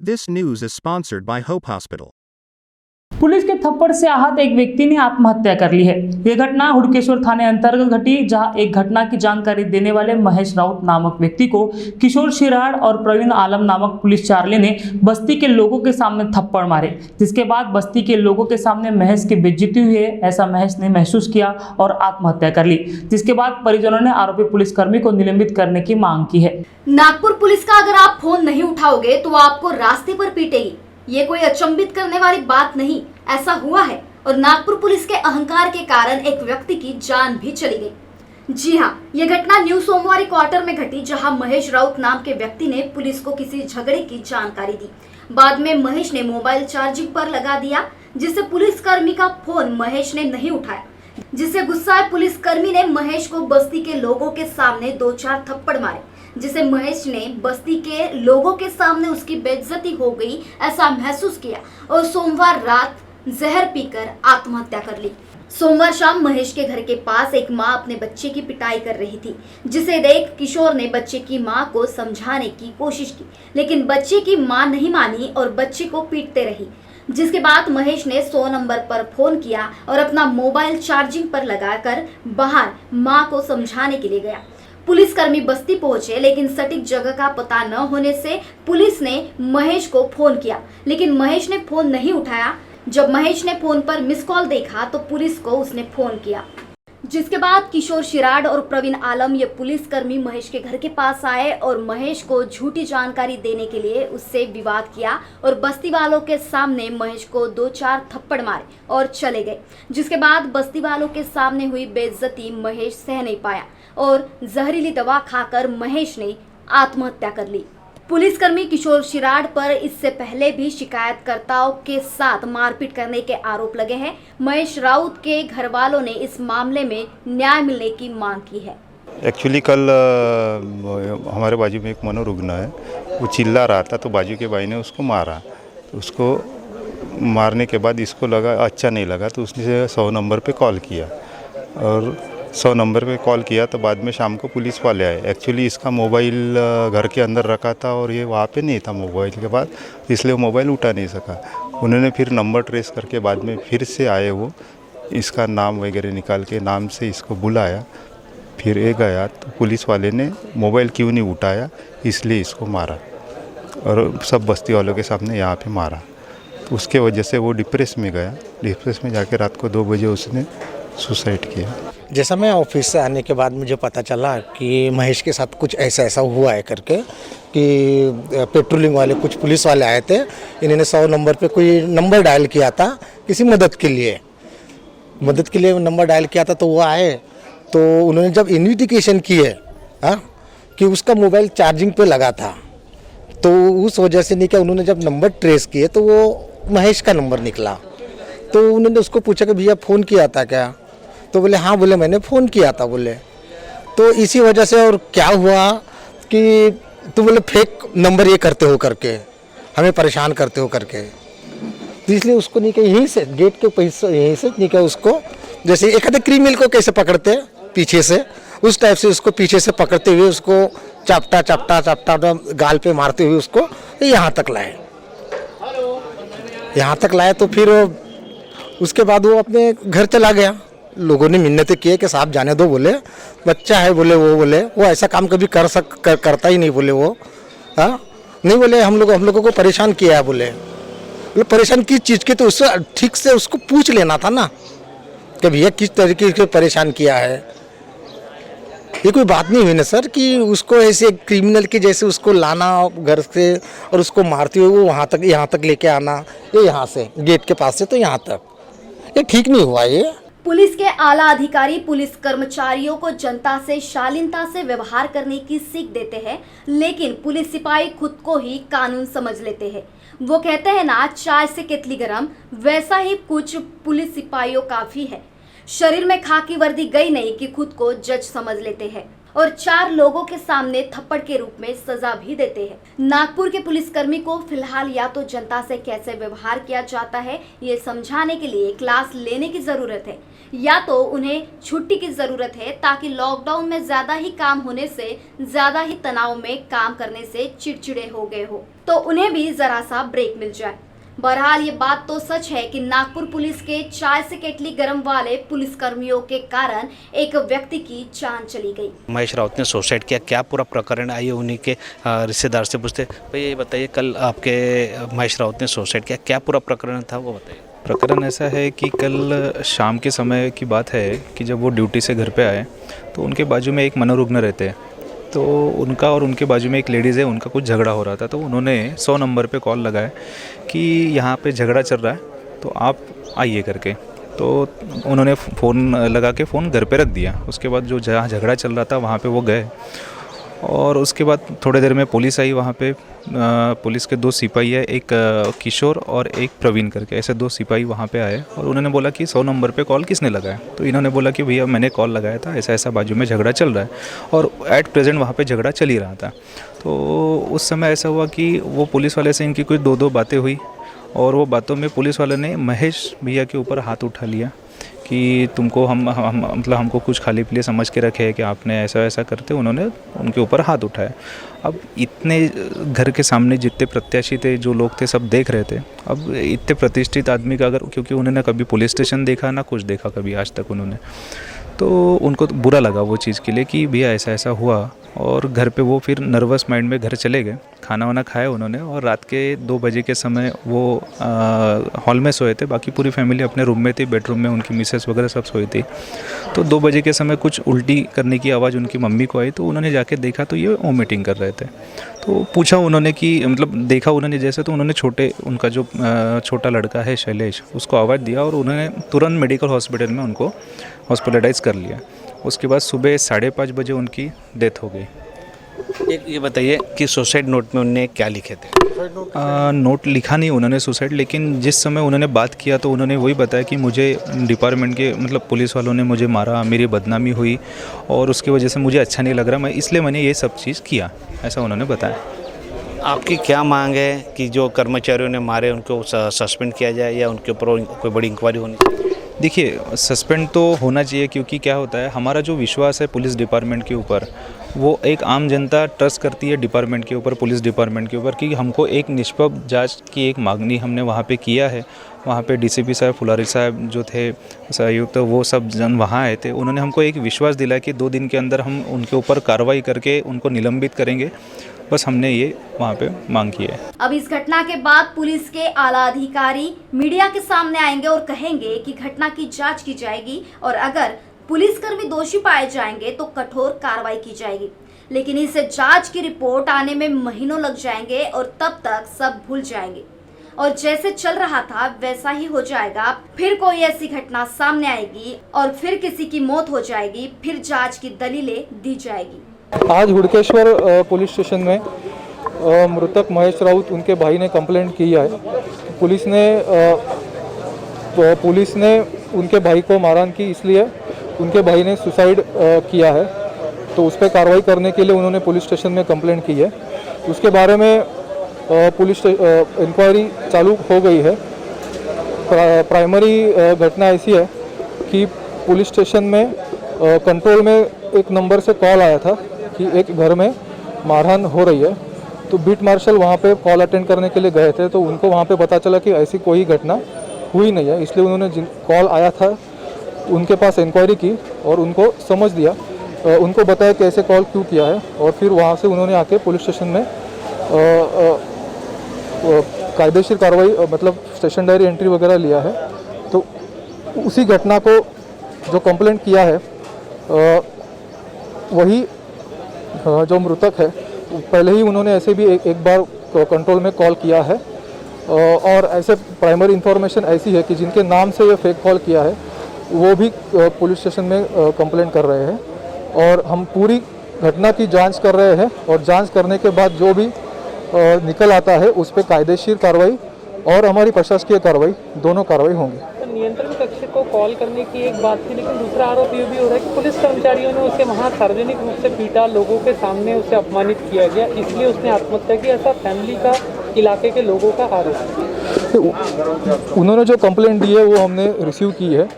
This news is sponsored by Hope Hospital. Police के थप्पड़ से आहत एक व्यक्ति ने आत्महत्या कर ली है। यह घटना हुड़केश्वर थाने अंतर्गत घटी, जहां एक घटना की जानकारी देने वाले महेश राउत नामक व्यक्ति को किशोर शिराड़ और प्रवीण आलम नामक पुलिस चार्ले ने बस्ती के लोगों के सामने थप्पड़ मारे, जिसके बाद बस्ती के लोगों के सामने महेश की बेइज्जती हुई है, ऐसा महेश ने महसूस किया और आत्महत्या कर ली। जिसके बाद परिजनों ने आरोपी पुलिसकर्मी को निलंबित करने की मांग की है। नागपुर पुलिस का अगर आप फोन नहीं उठाओगे तो आपको रास्ते पर पीटेगी। ये कोई अचंभित करने वाली बात नहीं, ऐसा हुआ है और नागपुर पुलिस के अहंकार के कारण एक व्यक्ति की जान भी चली गई। जी हाँ, ये घटना न्यू सोमवारी क्वार्टर में घटी, जहां महेश राउत नाम के व्यक्ति ने पुलिस को किसी झगड़े की जानकारी दी। बाद में महेश ने मोबाइल चार्जिंग पर लगा दिया, जिससे पुलिसकर्मी का फोन महेश ने नहीं उठाया, जिससे गुस्साए पुलिसकर्मी ने महेश को बस्ती के लोगों के सामने 2-4 थप्पड़ मारे, जिसे महेश ने बस्ती के लोगों के सामने उसकी बेइज्जती हो गई ऐसा महसूस किया और सोमवार रात जहर पीकर आत्महत्या कर ली। सोमवार शाम महेश के घर के पास एक मां अपने बच्चे की पिटाई कर रही थी, जिसे देख किशोर ने बच्चे की मां को समझाने की कोशिश की, लेकिन बच्चे की मां नहीं मानी और बच्चे को पीटते रही। जिसके बाद महेश ने 100 नंबर पर फोन किया और अपना मोबाइल चार्जिंग पर लगाकर बाहर मां को समझाने के लिए गया। पुलिसकर्मी बस्ती पहुंचे, लेकिन सटीक जगह का पता न होने से पुलिस ने महेश को फोन किया, लेकिन महेश ने फोन नहीं उठाया। जब महेश ने फोन पर मिस कॉल देखा तो पुलिस को उसने फोन किया, जिसके बाद किशोर शिराड़ और प्रवीण आलम ये पुलिसकर्मी महेश के घर के पास आए और महेश को झूठी जानकारी देने के लिए उससे विवाद किया और बस्ती वालों के सामने महेश को 2-4 थप्पड़ मारे और चले गए। जिसके बाद बस्ती वालों के सामने हुई बेइज्जती महेश सह नहीं पाया और जहरीली दवा खाकर महेश ने आत्महत्या कर ली। पुलिसकर्मी किशोर शिराड़ पर इससे पहले भी शिकायतकर्ताओं के साथ मारपीट करने के आरोप लगे हैं। महेश राउत के घर वालों ने इस मामले में न्याय मिलने की मांग की है। एक्चुअली कल हमारे बाजू में एक मनोरुग्ण है, वो चिल्ला रहा था तो बाजू के भाई ने उसको मारा। तो उसको मारने के बाद इसको लगा अच्छा नहीं लगा, तो उसने 100 नंबर पे कॉल किया और 100 नंबर पे कॉल किया तो बाद में शाम को पुलिस वाले आए। एक्चुअली इसका मोबाइल घर के अंदर रखा था और ये वहाँ पे नहीं था मोबाइल के बाद, इसलिए वो मोबाइल उठा नहीं सका। उन्होंने फिर नंबर ट्रेस करके बाद में फिर से आए, वो इसका नाम वगैरह निकाल के नाम से इसको बुलाया, फिर ये गया तो पुलिस वाले ने मोबाइल क्यों नहीं उठाया इसलिए इसको मारा और सब बस्ती वालों के सामने यहाँ पे मारा। तो उसके वजह से वो डिप्रेस में गया। डिप्रेस में जाके रात को 2 बजे उसने सुसाइड किया। जैसा मैं ऑफिस से आने के बाद मुझे पता चला कि महेश के साथ कुछ ऐसा हुआ है करके, कि पेट्रोलिंग वाले कुछ पुलिस वाले आए थे, इन्होंने 100 नंबर पे कोई नंबर डायल किया था किसी मदद के लिए नंबर डायल किया था। तो वो आए तो उन्होंने जब इन्वेस्टिगेशन की है कि उसका मोबाइल चार्जिंग पे लगा था, तो उस वजह से नहीं क्या उन्होंने जब नंबर ट्रेस किए तो वो महेश का नंबर निकला। तो उन्होंने उसको पूछा कि भैया फ़ोन किया था क्या? तो बोले हाँ, बोले मैंने फ़ोन किया था बोले। तो इसी वजह से और क्या हुआ कि तो बोले फेक नंबर ये करते हो करके हमें परेशान करते हो करके, तो इसलिए उसको नहीं क्या यहीं से गेट के पैसे यहीं से नहीं क्या उसको, जैसे एक आधे क्रिमिनल को कैसे पकड़ते पीछे से, उस टाइप से उसको पीछे से पकड़ते हुए उसको चपटा गाल पे मारते हुए उसको यहाँ तक लाए। तो फिर उसके बाद वो अपने घर चला गया। लोगों ने मिन्नतें किए कि साहब जाने दो, बोले बच्चा है, बोले वो ऐसा काम कभी करता ही नहीं, बोले वो नहीं, बोले हम लोगों को परेशान किया है, बोले परेशान किस चीज़ के, तो उससे ठीक से उसको पूछ लेना था ना कि भैया किस तरीके से परेशान किया है। ये कोई बात नहीं हुई ना सर कि उसको ऐसे क्रिमिनल के जैसे उसको लाना घर से और उसको मारते हुए वो यहाँ तक लेके आना, ये यहाँ से गेट के पास से तो यहाँ तक, ये ठीक नहीं हुआ। ये पुलिस के आला अधिकारी पुलिस कर्मचारियों को जनता से शालीनता से व्यवहार करने की सीख देते हैं, लेकिन पुलिस सिपाही खुद को ही कानून समझ लेते हैं। वो कहते हैं ना, चाय से केतली गरम, वैसा ही कुछ पुलिस सिपाहियों का भी है। शरीर में खाकी वर्दी गई नहीं कि खुद को जज समझ लेते हैं और 4 लोगों के सामने थप्पड़ के रूप में सजा भी देते हैं। नागपुर के पुलिसकर्मी को फिलहाल या तो जनता से कैसे व्यवहार किया जाता है ये समझाने के लिए क्लास लेने की जरूरत है, या तो उन्हें छुट्टी की जरूरत है ताकि लॉकडाउन में ज्यादा ही काम होने से, ज्यादा ही तनाव में काम करने से चिड़चिड़े हो गए हो तो उन्हें भी जरा सा ब्रेक मिल जाए। बहरहाल ये बात तो सच है कि नागपुर पुलिस के चाय से केटली गरम वाले पुलिसकर्मियों के कारण एक व्यक्ति की जान चली गई। महेश राउत ने सुसाइड किया, क्या पूरा प्रकरण आइए उन्हीं के रिश्तेदार से पूछते। भैया ये बताइए, कल आपके महेश राउत ने सुसाइड किया, क्या पूरा प्रकरण था वो बताइए। प्रकरण ऐसा है कि कल शाम के समय की बात है कि जब वो ड्यूटी से घर पे आए तो उनके बाजू में एक मनोरुग्ण रहते हैं, तो उनका और उनके बाजू में एक लेडीज़ है, उनका कुछ झगड़ा हो रहा था। तो उन्होंने 100 नंबर पे कॉल लगाया कि यहाँ पे झगड़ा चल रहा है तो आप आइए करके। तो उन्होंने फ़ोन लगा के फ़ोन घर पे रख दिया। उसके बाद जो जहाँ झगड़ा चल रहा था वहाँ पे वो गए और उसके बाद थोड़ी देर में पुलिस आई वहाँ पे। पुलिस के 2 सिपाही है, एक किशोर और एक प्रवीण करके, ऐसे 2 सिपाही वहाँ पे आए और उन्होंने बोला कि 100 नंबर पे कॉल किसने लगाया। तो इन्होंने बोला कि भैया मैंने कॉल लगाया था, ऐसा ऐसा बाजू में झगड़ा चल रहा है और एट प्रेजेंट वहाँ पे झगड़ा चल ही रहा था। तो उस समय ऐसा हुआ कि वो पुलिस वाले से इनकी कुछ 2 बातें हुई और वो बातों में पुलिस वाले ने महेश भैया के ऊपर हाथ उठा लिया कि तुमको हम मतलब हमको कुछ खाली पीले समझ के रखे है कि आपने ऐसा ऐसा करते, उन्होंने उनके ऊपर हाथ उठाया। अब इतने घर के सामने जितने प्रत्याशी थे, जो लोग थे, सब देख रहे थे। अब इतने प्रतिष्ठित आदमी का अगर, क्योंकि उन्होंने कभी पुलिस स्टेशन देखा ना कुछ देखा कभी आज तक उन्होंने, तो उनको तो बुरा लगा वो चीज़ के लिए कि भैया ऐसा ऐसा हुआ। और घर पे वो फिर नर्वस माइंड में घर चले गए, खाना वाना खाया उन्होंने और रात के 2 बजे के समय वो हॉल में सोए थे। बाकी पूरी फैमिली अपने रूम में थी, बेडरूम में उनकी मिसेस वगैरह सब सोई थी। तो 2 बजे के समय कुछ उल्टी करने की आवाज़ उनकी मम्मी को आई, तो उन्होंने जाके देखा तो ये वोमिटिंग कर रहे थे। तो पूछा उन्होंने कि मतलब देखा उन्होंने जैसे, तो उन्होंने उनका जो छोटा लड़का है शैलेश, उसको आवाज़ दिया और उन्होंने तुरंत मेडिकल हॉस्पिटल में उनको हॉस्पिटलाइज कर लिया। उसके बाद सुबह 5:30 बजे उनकी डेथ हो गई। एक ये बताइए कि सुसाइड नोट में उन्होंने क्या लिखे थे। नोट लिखा नहीं उन्होंने सुसाइड, लेकिन जिस समय उन्होंने बात किया तो उन्होंने वही बताया कि मुझे डिपार्टमेंट के मतलब पुलिस वालों ने मुझे मारा, मेरी बदनामी हुई और उसकी वजह से मुझे अच्छा नहीं लग रहा, इसलिए मैंने ये सब चीज़ किया, ऐसा उन्होंने बताया। आपकी क्या मांग है कि जो कर्मचारियों ने मारे उनको सस्पेंड किया जाए या उनके ऊपर कोई बड़ी इंक्वायरी होनी चाहिए? देखिए, सस्पेंड तो होना चाहिए, क्योंकि क्या होता है, हमारा जो विश्वास है पुलिस डिपार्टमेंट के ऊपर, वो एक आम जनता ट्रस्ट करती है डिपार्टमेंट के ऊपर, पुलिस डिपार्टमेंट के ऊपर, कि हमको एक निष्पक्ष जांच की एक मांगनी हमने वहाँ पे किया है। वहाँ पे डीसीपी साहब, फुलारी साहब जो थे सहयुक्त, वो सब जन वहाँ आए थे। उन्होंने हमको एक विश्वास दिलाया कि 2 दिन के अंदर हम उनके ऊपर कार्रवाई करके उनको निलंबित करेंगे। बस हमने ये वहाँ पे मांग की है। अब इस घटना के बाद पुलिस के आला अधिकारी मीडिया के सामने आएंगे और कहेंगे कि घटना की जांच की जाएगी और अगर पुलिसकर्मी दोषी पाए जाएंगे तो कठोर कार्रवाई की जाएगी। लेकिन इस जांच की रिपोर्ट आने में महीनों लग जाएंगे और तब तक सब भूल जाएंगे और जैसे चल रहा था वैसा ही हो जाएगा। फिर कोई ऐसी घटना सामने आएगी और फिर किसी की मौत हो जाएगी, फिर जांच की दलीलें दी जाएगी। आज हुड़केश्वर पुलिस स्टेशन में मृतक महेश राउत उनके भाई ने कंप्लेंट की है। पुलिस ने उनके भाई को मारहाण की, इसलिए उनके भाई ने सुसाइड किया है। तो उस पर कार्रवाई करने के लिए उन्होंने पुलिस स्टेशन में कंप्लेंट की है। उसके बारे में पुलिस इंक्वायरी चालू हो गई है। प्राइमरी घटना ऐसी है कि पुलिस स्टेशन में कंट्रोल में एक नंबर से कॉल आया था कि एक घर में मारहाण हो रही है। तो बीट मार्शल वहाँ पे कॉल अटेंड करने के लिए गए थे, तो उनको वहाँ पे पता चला कि ऐसी कोई घटना हुई नहीं है। इसलिए उन्होंने जिन कॉल आया था उनके पास इंक्वायरी की और उनको समझ दिया, उनको बताया कि ऐसे कॉल क्यों किया है और फिर वहाँ से उन्होंने आके पुलिस स्टेशन में कायदेशीर कार्रवाई मतलब स्टेशन डायरी एंट्री वगैरह लिया है। तो उसी घटना को जो कंप्लेंट किया है वही जो मृतक है, पहले ही उन्होंने ऐसे भी एक बार कंट्रोल में कॉल किया है और ऐसे प्राइमरी इंफॉर्मेशन ऐसी है कि जिनके नाम से ये फेक कॉल किया है वो भी पुलिस स्टेशन में कंप्लेंट कर रहे हैं और हम पूरी घटना की जांच कर रहे हैं और जांच करने के बाद जो भी निकल आता है उस पर कायदेशीर कार्रवाई और हमारी प्रशासकीय कार्रवाई दोनों कार्रवाई होंगी। नियंत्रण कक्ष को कॉल करने की एक बात थी, लेकिन दूसरा आरोप ये भी हो रहा है कि पुलिस कर्मचारियों ने उसे वहाँ सार्वजनिक रूप से पीटा, लोगों के सामने उसे अपमानित किया गया, इसलिए उसने आत्महत्या की, ऐसा फैमिली का, इलाके के लोगों का आरोप है। तो उन्होंने जो कंप्लेंट दी है वो हमने रिसीव की है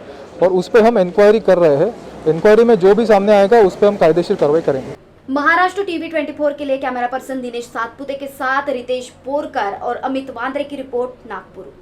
और उस पर हम इंक्वायरी कर रहे हैं। इंक्वायरी में जो भी सामने आएगा उस पर हम कायदेशीर कार्रवाई करेंगे। महाराष्ट्र टीवी 24 के लिए कैमरा पर्सन दिनेश सातपुते के साथ रितेश बोरकर और अमित वांद्रे की रिपोर्ट, नागपुर।